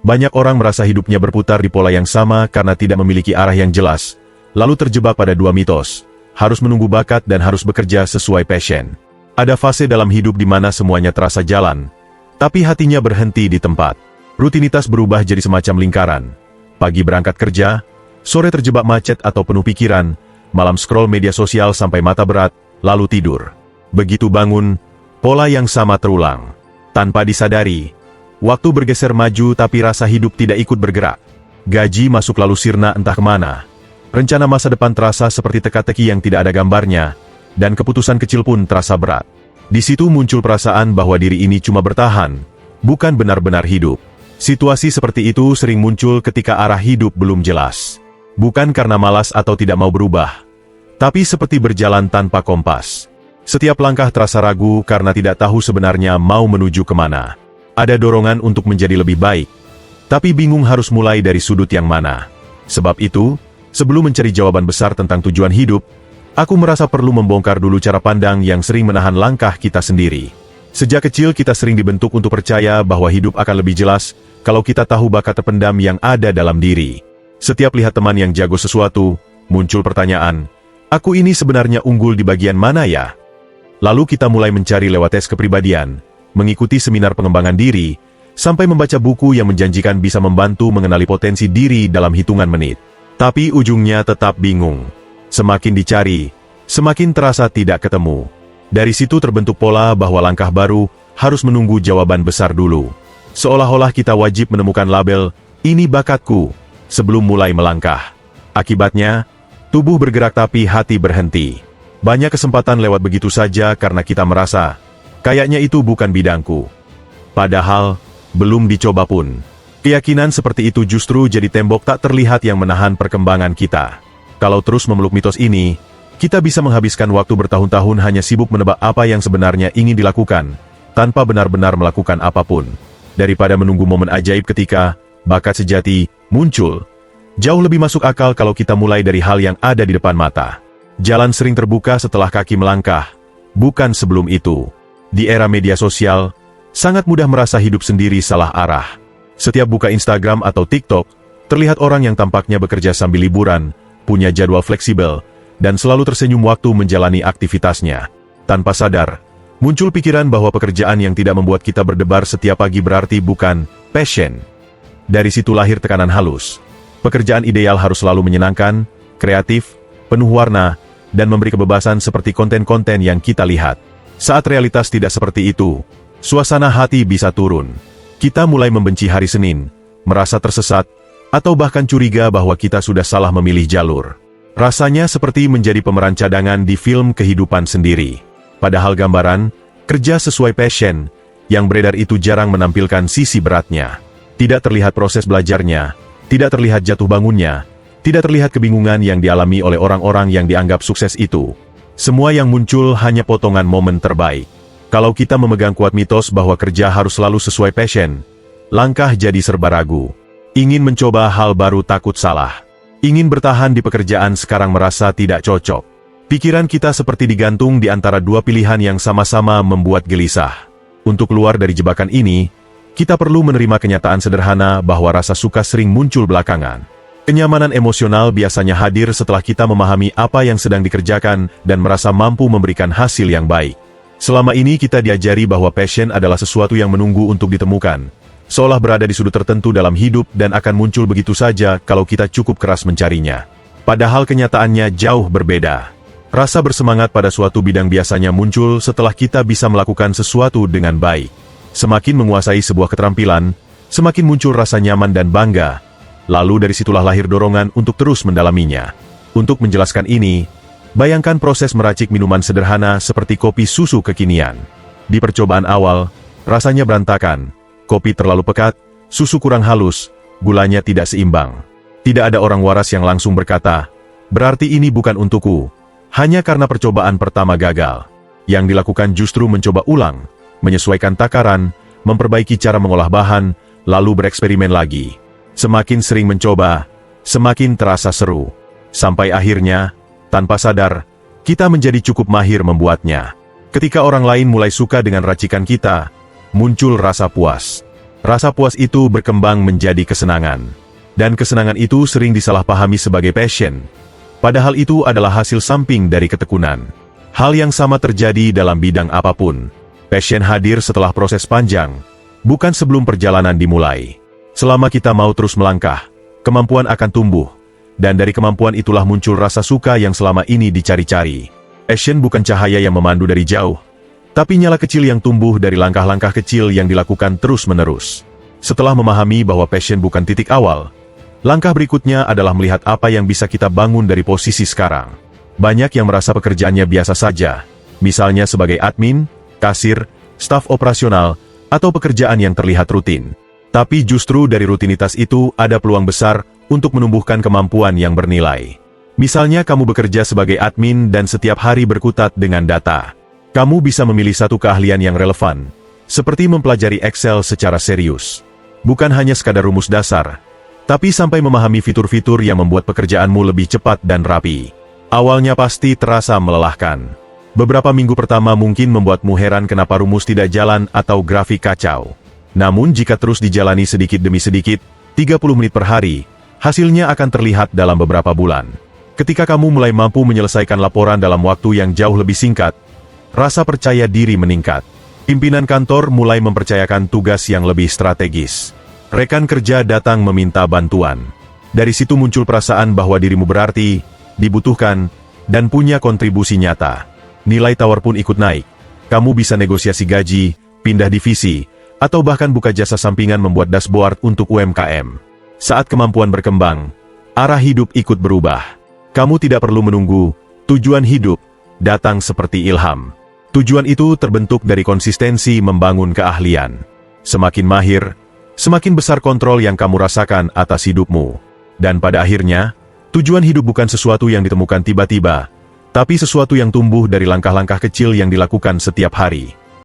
Banyak orang merasa hidupnya berputar di pola yang sama karena tidak memiliki arah yang jelas, lalu terjebak pada dua mitos, harus menunggu bakat dan harus bekerja sesuai passion. Ada fase dalam hidup di mana semuanya terasa jalan, tapi hatinya berhenti di tempat. Rutinitas berubah jadi semacam lingkaran. Pagi berangkat kerja, sore terjebak macet atau penuh pikiran, malam scroll media sosial sampai mata berat, lalu tidur. Begitu bangun, pola yang sama terulang. Tanpa disadari, waktu bergeser maju tapi rasa hidup tidak ikut bergerak. Gaji masuk lalu sirna entah kemana. Rencana masa depan terasa seperti teka-teki yang tidak ada gambarnya, dan keputusan kecil pun terasa berat. Di situ muncul perasaan bahwa diri ini cuma bertahan, bukan benar-benar hidup. Situasi seperti itu sering muncul ketika arah hidup belum jelas. Bukan karena malas atau tidak mau berubah, tapi seperti berjalan tanpa kompas. Setiap langkah terasa ragu karena tidak tahu sebenarnya mau menuju kemana. Ada dorongan untuk menjadi lebih baik, tapi bingung harus mulai dari sudut yang mana. Sebab itu, sebelum mencari jawaban besar tentang tujuan hidup, aku merasa perlu membongkar dulu cara pandang yang sering menahan langkah kita sendiri. Sejak kecil kita sering dibentuk untuk percaya bahwa hidup akan lebih jelas kalau kita tahu bakat terpendam yang ada dalam diri. Setiap lihat teman yang jago sesuatu, muncul pertanyaan, aku ini sebenarnya unggul di bagian mana ya? Lalu kita mulai mencari lewat tes kepribadian, mengikuti seminar pengembangan diri, sampai membaca buku yang menjanjikan bisa membantu mengenali potensi diri dalam hitungan menit. Tapi ujungnya tetap bingung. Semakin dicari, semakin terasa tidak ketemu. Dari situ terbentuk pola bahwa langkah baru harus menunggu jawaban besar dulu. Seolah-olah kita wajib menemukan label, ini bakatku, sebelum mulai melangkah. Akibatnya, tubuh bergerak tapi hati berhenti. Banyak kesempatan lewat begitu saja karena kita merasa, kayaknya itu bukan bidangku. Padahal, belum dicoba pun. Keyakinan seperti itu justru jadi tembok tak terlihat yang menahan perkembangan kita. Kalau terus memeluk mitos ini, kita bisa menghabiskan waktu bertahun-tahun hanya sibuk menebak apa yang sebenarnya ingin dilakukan, tanpa benar-benar melakukan apapun. Daripada menunggu momen ajaib ketika bakat sejati muncul, jauh lebih masuk akal kalau kita mulai dari hal yang ada di depan mata. Jalan sering terbuka setelah kaki melangkah, bukan sebelum itu. Di era media sosial, sangat mudah merasa hidup sendiri salah arah. Setiap buka Instagram atau TikTok, terlihat orang yang tampaknya bekerja sambil liburan, punya jadwal fleksibel, dan selalu tersenyum waktu menjalani aktivitasnya. Tanpa sadar, muncul pikiran bahwa pekerjaan yang tidak membuat kita berdebar setiap pagi berarti bukan passion. Dari situ lahir tekanan halus. Pekerjaan ideal harus selalu menyenangkan, kreatif, penuh warna, dan memberi kebebasan seperti konten-konten yang kita lihat. Saat realitas tidak seperti itu, suasana hati bisa turun. Kita mulai membenci hari Senin, merasa tersesat, atau bahkan curiga bahwa kita sudah salah memilih jalur. Rasanya seperti menjadi pemeran cadangan di film kehidupan sendiri. Padahal gambaran, kerja sesuai passion, yang beredar itu jarang menampilkan sisi beratnya. Tidak terlihat proses belajarnya, tidak terlihat jatuh bangunnya, tidak terlihat kebingungan yang dialami oleh orang-orang yang dianggap sukses itu. Semua yang muncul hanya potongan momen terbaik. Kalau kita memegang kuat mitos bahwa kerja harus selalu sesuai passion, langkah jadi serba ragu. Ingin mencoba hal baru takut salah. Ingin bertahan di pekerjaan sekarang merasa tidak cocok. Pikiran kita seperti digantung di antara dua pilihan yang sama-sama membuat gelisah. Untuk keluar dari jebakan ini, kita perlu menerima kenyataan sederhana bahwa rasa suka sering muncul belakangan. Kenyamanan emosional biasanya hadir setelah kita memahami apa yang sedang dikerjakan dan merasa mampu memberikan hasil yang baik. Selama ini kita diajari bahwa passion adalah sesuatu yang menunggu untuk ditemukan, seolah berada di sudut tertentu dalam hidup dan akan muncul begitu saja kalau kita cukup keras mencarinya. Padahal kenyataannya jauh berbeda. Rasa bersemangat pada suatu bidang biasanya muncul setelah kita bisa melakukan sesuatu dengan baik. Semakin menguasai sebuah keterampilan, semakin muncul rasa nyaman dan bangga. Lalu dari situlah lahir dorongan untuk terus mendalaminya. Untuk menjelaskan ini, bayangkan proses meracik minuman sederhana seperti kopi susu kekinian. Di percobaan awal, rasanya berantakan. Kopi terlalu pekat, susu kurang halus, gulanya tidak seimbang. Tidak ada orang waras yang langsung berkata, berarti ini bukan untukku. Hanya karena percobaan pertama gagal. Yang dilakukan justru mencoba ulang, menyesuaikan takaran, memperbaiki cara mengolah bahan, lalu bereksperimen lagi. Semakin sering mencoba, semakin terasa seru. Sampai akhirnya, tanpa sadar, kita menjadi cukup mahir membuatnya. Ketika orang lain mulai suka dengan racikan kita, muncul rasa puas. Rasa puas itu berkembang menjadi kesenangan. Dan kesenangan itu sering disalahpahami sebagai passion. Padahal itu adalah hasil samping dari ketekunan. Hal yang sama terjadi dalam bidang apapun. Passion hadir setelah proses panjang, bukan sebelum perjalanan dimulai. Selama kita mau terus melangkah, kemampuan akan tumbuh. Dan dari kemampuan itulah muncul rasa suka yang selama ini dicari-cari. Passion bukan cahaya yang memandu dari jauh, tapi nyala kecil yang tumbuh dari langkah-langkah kecil yang dilakukan terus-menerus. Setelah memahami bahwa passion bukan titik awal, langkah berikutnya adalah melihat apa yang bisa kita bangun dari posisi sekarang. Banyak yang merasa pekerjaannya biasa saja, misalnya sebagai admin, kasir, staf operasional, atau pekerjaan yang terlihat rutin. Tapi justru dari rutinitas itu ada peluang besar untuk menumbuhkan kemampuan yang bernilai. Misalnya kamu bekerja sebagai admin dan setiap hari berkutat dengan data. Kamu bisa memilih satu keahlian yang relevan, seperti mempelajari Excel secara serius. Bukan hanya sekadar rumus dasar, tapi sampai memahami fitur-fitur yang membuat pekerjaanmu lebih cepat dan rapi. Awalnya pasti terasa melelahkan. Beberapa minggu pertama mungkin membuatmu heran kenapa rumus tidak jalan atau grafik kacau. Namun jika terus dijalani sedikit demi sedikit, 30 menit per hari, hasilnya akan terlihat dalam beberapa bulan. Ketika kamu mulai mampu menyelesaikan laporan dalam waktu yang jauh lebih singkat, rasa percaya diri meningkat. Pimpinan kantor mulai mempercayakan tugas yang lebih strategis. Rekan kerja datang meminta bantuan. Dari situ muncul perasaan bahwa dirimu berarti, dibutuhkan, dan punya kontribusi nyata. Nilai tawar pun ikut naik. Kamu bisa negosiasi gaji, pindah divisi, atau bahkan buka jasa sampingan membuat dashboard untuk UMKM. Saat kemampuan berkembang, arah hidup ikut berubah. Kamu tidak perlu menunggu, tujuan hidup datang seperti ilham. Tujuan itu terbentuk dari konsistensi membangun keahlian. Semakin mahir, semakin besar kontrol yang kamu rasakan atas hidupmu. Dan pada akhirnya, tujuan hidup bukan sesuatu yang ditemukan tiba-tiba, tapi sesuatu yang tumbuh dari langkah-langkah kecil yang dilakukan setiap hari.